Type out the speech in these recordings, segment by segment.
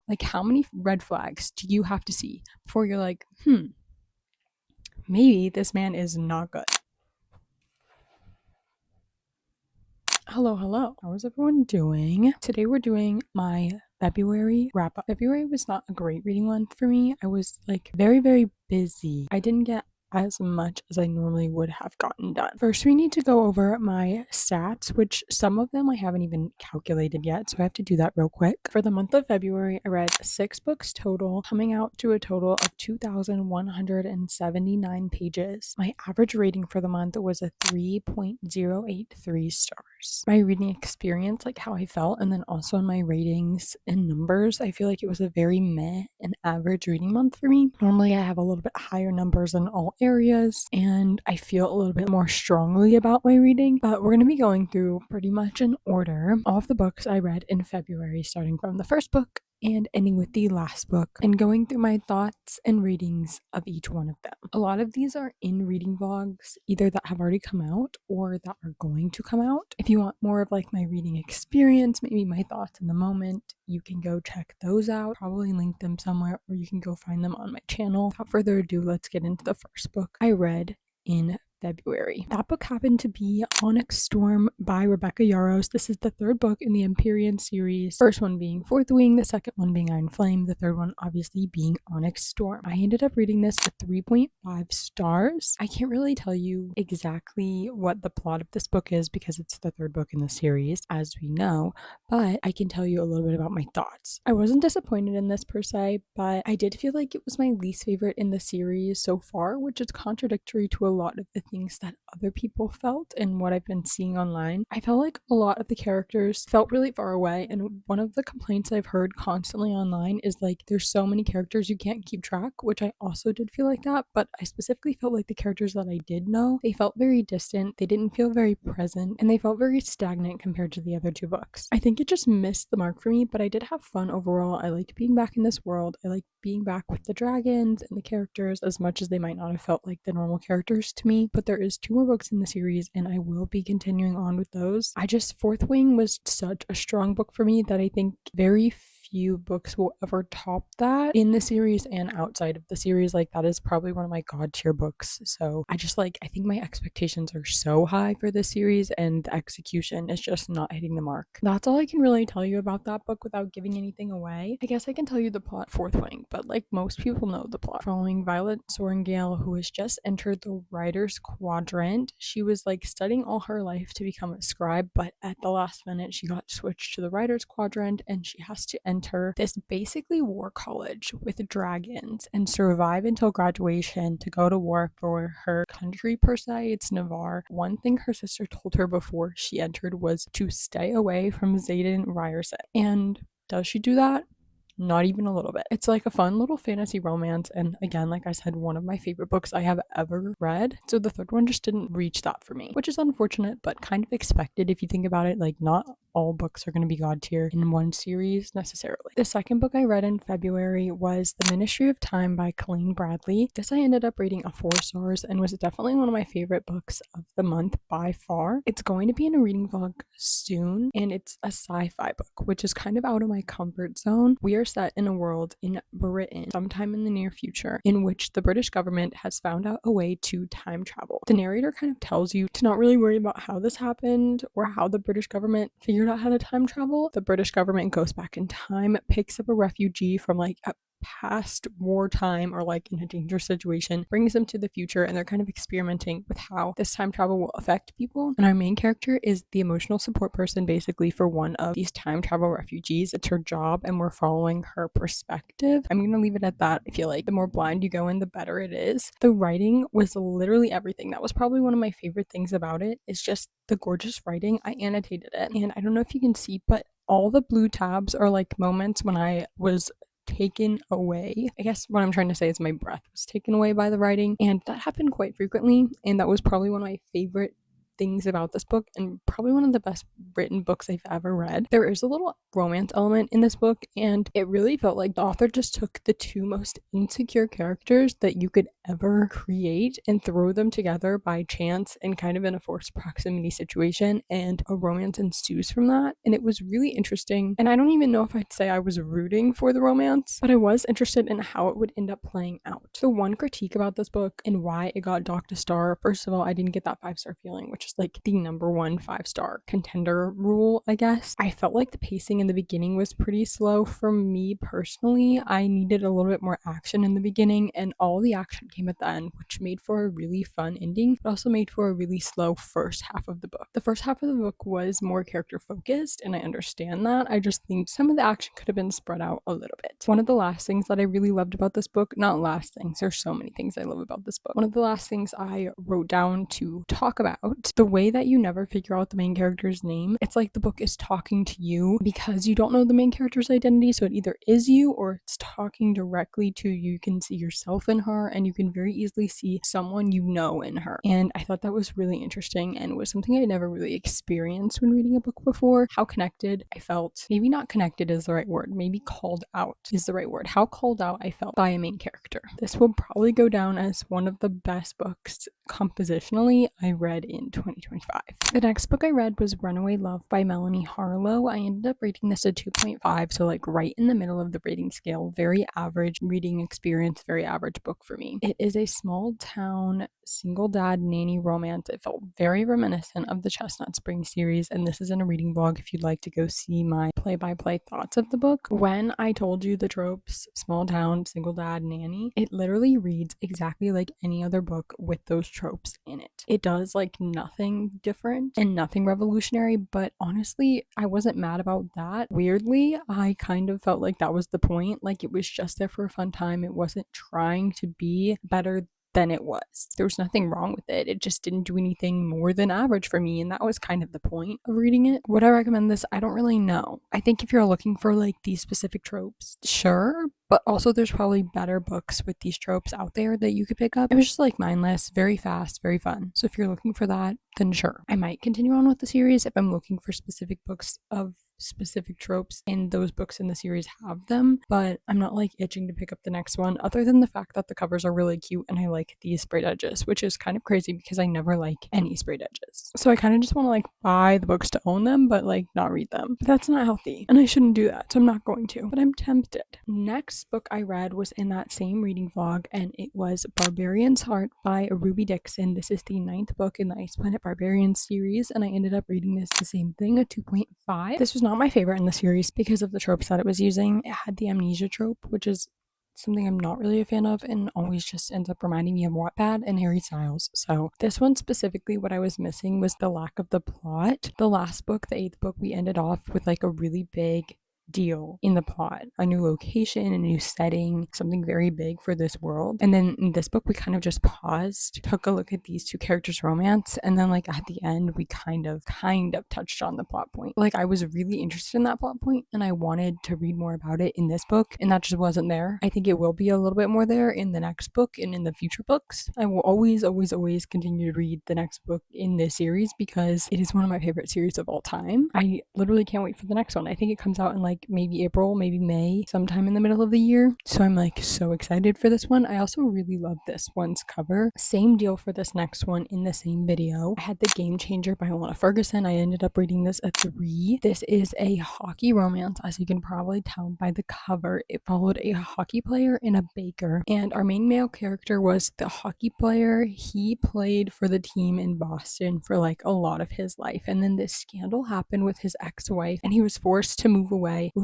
Like, how many red flags do you have to see before you're like, maybe this man is not good? Hello. How is everyone doing? Today we're doing my February wrap up. February was not a great reading month for me. I was like very busy. I didn't get as much as I normally would have gotten done. First, we need to go over my stats, which some of them I haven't even calculated yet, so I have to do that real quick. For the month of February, I read 6 books total, coming out to a total of 2,179 pages. My average rating for the month was a 3.083 stars. My reading experience, like how I felt, and then also in my ratings and numbers, I feel like it was a very meh and average reading month for me. Normally, I have a little bit higher numbers in all areas, and I feel a little bit more strongly about my reading, but we're going to be going through pretty much in order all of the books I read in February, starting from the first book and ending with the last book, and going through my thoughts and ratings of each one of them. A lot of these are in reading vlogs, either that have already come out or that are going to come out. If you want more of like my reading experience, maybe my thoughts in the moment, you can go check those out. Probably link them somewhere, or you can go find them on my channel. Without further ado, let's get into the first book I read in February. That book happened to be Onyx Storm by Rebecca Yarros. This is the third book in the Empyrean series. First one being Fourth Wing, the second one being Iron Flame, the third one obviously being Onyx Storm. I ended up reading this with 3.5 stars. I can't really tell you exactly what the plot of this book is because it's the third book in the series, as we know, but I can tell you a little bit about my thoughts. I wasn't disappointed in this per se, but I did feel like it was my least favorite in the series so far, which is contradictory to a lot of the things that other people felt and what I've been seeing online. I felt like a lot of the characters felt really far away, and one of the complaints I've heard constantly online is like there's so many characters you can't keep track, which I also did feel like that, but I specifically felt like the characters that I did know, they felt very distant, they didn't feel very present, and they felt very stagnant compared to the other two books. I think it just missed the mark for me, but I did have fun overall. I liked being back in this world. I liked being back with the dragons and the characters as much as they might not have felt like the normal characters to me, but there is 2 more books in the series and I will be continuing on with those. Fourth Wing was such a strong book for me that I think very few books will ever top that in the series and outside of the series. Like, that is probably one of my god tier books. So I think my expectations are so high for this series and the execution is just not hitting the mark. That's all I can really tell you about that book without giving anything away. I guess I can tell you the plot. Fourth Wing, but like most people know the plot. Following Violet Sorrengail, who has just entered the writer's quadrant. She was like studying all her life to become a scribe, but at the last minute she got switched to the writer's quadrant and she has to enter this basically war college with dragons and survive until graduation to go to war for her country per se. It's Navarre. One thing her sister told her before she entered was to stay away from Xaden Ryerson. And does she do that? Not even a little bit. It's like a fun little fantasy romance, and again, like I said, one of my favorite books I have ever read. So the third one just didn't reach that for me, which is unfortunate, but kind of expected if you think about it. Like, not all books are going to be god tier in one series necessarily. The second book I read in February was The Ministry of Time by Colleen Bradley. This I ended up rating a 4 stars and was definitely one of my favorite books of the month by far. It's going to be in a reading vlog soon, and it's a sci-fi book, which is kind of out of my comfort zone. We are set in a world in Britain sometime in the near future in which the British government has found out a way to time travel. The narrator kind of tells you to not really worry about how this happened or how the British government figured out how to time travel. The British government goes back in time, picks up a refugee from like a past wartime or like in a dangerous situation, brings them to the future, and they're kind of experimenting with how this time travel will affect people. And our main character is the emotional support person basically for one of these time travel refugees. It's her job and we're following her perspective. I'm gonna leave it at that. I feel like the more blind you go in, the better it is. The writing was literally everything. That was probably one of my favorite things about it, is just the gorgeous writing. I annotated it, and I don't know if you can see, but all the blue tabs are like moments when I was taken away. I guess what I'm trying to say is my breath was taken away by the writing, and that happened quite frequently, and that was probably one of my favorite things about this book, and probably one of the best written books I've ever read. There is a little romance element in this book, and it really felt like the author just took the two most insecure characters that you could ever create and throw them together by chance and kind of in a forced proximity situation, and a romance ensues from that. And it was really interesting, and I don't even know if I'd say I was rooting for the romance, but I was interested in how it would end up playing out. The one critique about this book and why it got docked a star, first of all, I didn't get that 5-star feeling, which is like the number one 5-star contender rule, I guess. I felt like the pacing in the beginning was pretty slow for me personally. I needed a little bit more action in the beginning, and all the action came at the end, which made for a really fun ending, but also made for a really slow first half of the book. The first half of the book was more character focused, and I understand that. I just think some of the action could have been spread out a little bit. One of the last things that I really loved about this book, not last things, there's so many things I love about this book. One of the last things I wrote down to talk about, the way that you never figure out the main character's name. It's like the book is talking to you because you don't know the main character's identity, so it either is you or it's talking directly to you. You can see yourself in her, and you can very easily see someone you know in her. And I thought that was really interesting, and was something I never really experienced when reading a book before. How connected I felt, maybe not connected is the right word, maybe called out is the right word. How called out I felt by a main character. This will probably go down as one of the best books compositionally I read in 2025. The next book I read was Runaway Love by Melanie Harlow. I ended up rating this a 2.5, so like right in the middle of the rating scale. Very average reading experience, very average book for me. It is a small town single dad nanny romance. It felt very reminiscent of the Chestnut Spring series, and this is in a reading vlog if you'd like to go see my play-by-play thoughts of the book. When I told you the tropes, small town, single dad, nanny, it literally reads exactly like any other book with those tropes in it. It does like nothing different and nothing revolutionary, but honestly, I wasn't mad about that. Weirdly, I kind of felt like that was the point. Like it was just there for a fun time. It wasn't trying to be better than it was. There was nothing wrong with it. It just didn't do anything more than average for me, and that was kind of the point of reading it. Would I recommend this? I don't really know. I think if you're looking for like these specific tropes, sure, but also there's probably better books with these tropes out there that you could pick up. It was just like mindless, very fast, very fun. So if you're looking for that, then sure. I might continue on with the series if I'm looking for specific books of specific tropes, and those books in the series have them, but I'm not like itching to pick up the next one, other than the fact that the covers are really cute and I like these sprayed edges, which is kind of crazy because I never like any sprayed edges. So I kind of just want to like buy the books to own them, but like not read them. But that's not healthy, and I shouldn't do that, so I'm not going to, but I'm tempted. Next book I read was in that same reading vlog, and it was Barbarian's Heart by Ruby Dixon. This is the 9th book in the Ice Planet Barbarians series, and I ended up reading this the same thing, a 2.5. This was not my favorite in the series because of the tropes that it was using. It had the amnesia trope, which is something I'm not really a fan of and always just ends up reminding me of Wattpad and Harry Styles. So this one specifically, what I was missing was the lack of the plot. The last book, the 8th book, we ended off with like a really big deal in the plot, a new location, a new setting, something very big for this world. And then in this book we kind of just paused, took a look at these two characters' romance, and then like at the end we kind of touched on the plot point. Like I was really interested in that plot point and I wanted to read more about it in this book, and that just wasn't there. I think it will be a little bit more there in the next book and in the future books. I will always continue to read the next book in this series because it is one of my favorite series of all time. I literally can't wait for the next one. I think it comes out in like maybe April, maybe May, sometime in the middle of the year. So I'm like so excited for this one. I also really love this one's cover. Same deal for this next one in the same video. I had The Game Changer by Alana Ferguson. I ended up reading this a 3. This is a hockey romance, as you can probably tell by the cover. It followed a hockey player and a baker, and our main male character was the hockey player. He played for the team in Boston for like a lot of his life, and then this scandal happened with his ex-wife and he was forced to move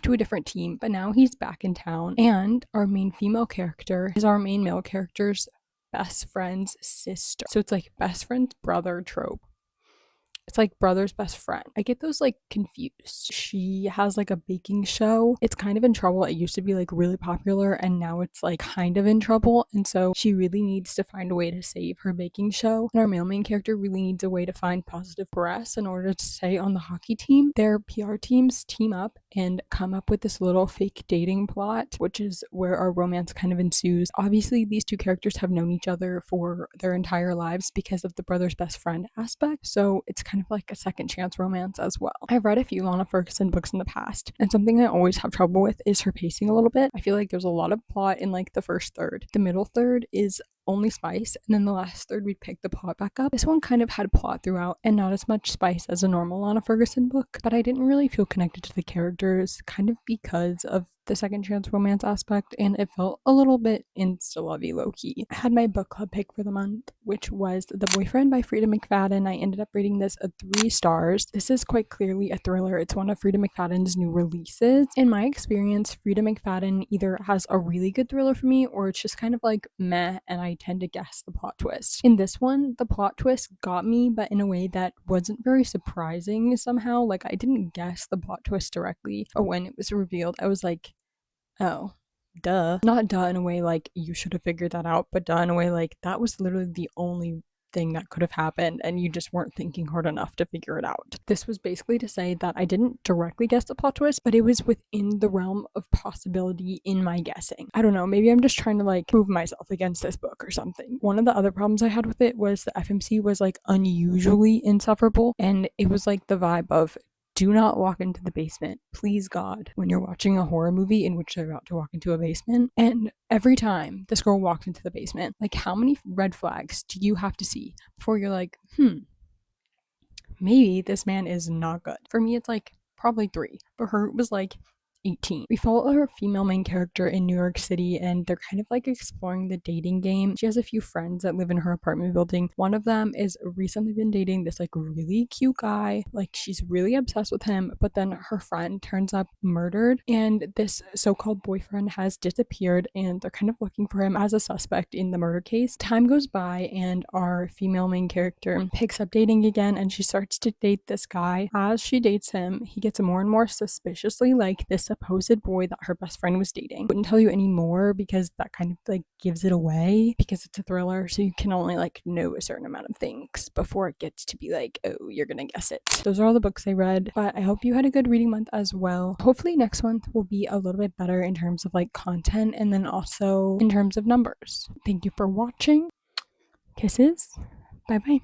to a different team, but now he's back in town, and our main female character is our main male character's best friend's sister. So it's like best friend's brother trope It's like brother's best friend. I get those like confused. She has like a baking show. It's kind of in trouble. It used to be like really popular and now it's like kind of in trouble. And so she really needs to find a way to save her baking show. And our male main character really needs a way to find positive press in order to stay on the hockey team. Their PR teams team up and come up with this little fake dating plot, which is where our romance kind of ensues. Obviously, these two characters have known each other for their entire lives because of the brother's best friend aspect. So it's kind of like a second chance romance as well. I've read a few Lana Ferguson books in the past, and something I always have trouble with is her pacing a little bit. I feel like there's a lot of plot in like the first third. The middle third is only spice, and then the last third we pick the plot back up. This one kind of had plot throughout and not as much spice as a normal Lana Ferguson book, but I didn't really feel connected to the characters kind of because of the second chance romance aspect, and it felt a little bit insta-lovey low-key. I had my book club pick for the month, which was The Boyfriend by Frida McFadden. I ended up rating this a 3 stars. This is quite clearly a thriller. It's one of Frida McFadden's new releases. In my experience, Frida McFadden either has a really good thriller for me or it's just kind of like meh and I tend to guess the plot twist. In this one, the plot twist got me, but in a way that wasn't very surprising somehow. Like, I didn't guess the plot twist directly, but when it was revealed, I was like, oh, duh. Not duh in a way like you should have figured that out, but duh in a way like that was literally the only thing that could have happened and you just weren't thinking hard enough to figure it out. This was basically to say that I didn't directly guess the plot twist, but it was within the realm of possibility in my guessing. I don't know, maybe I'm just trying to like prove myself against this book or something. One of the other problems I had with it was the FMC was like unusually insufferable, and it was like the vibe of do not walk into the basement, please God, when you're watching a horror movie in which they're about to walk into a basement. And every time this girl walks into the basement, like how many red flags do you have to see before you're like, maybe this man is not good? For me, it's like probably 3. For her, it was like 18. We follow her female main character in New York City and they're kind of like exploring the dating game. She has a few friends that live in her apartment building. One of them is recently been dating this like really cute guy. Like she's really obsessed with him, but then her friend turns up murdered and this so-called boyfriend has disappeared and they're kind of looking for him as a suspect in the murder case. Time goes by and our female main character picks up dating again and she starts to date this guy. As she dates him, he gets more and more suspiciously like this supposed boy that her best friend was dating. Wouldn't tell you any more because that kind of like gives it away because it's a thriller, so you can only like know a certain amount of things before it gets to be like, oh, you're gonna guess it. Those are all the books I read, but I hope you had a good reading month as well. Hopefully next month will be a little bit better in terms of like content and then also in terms of numbers. Thank you for watching. Kisses. Bye bye.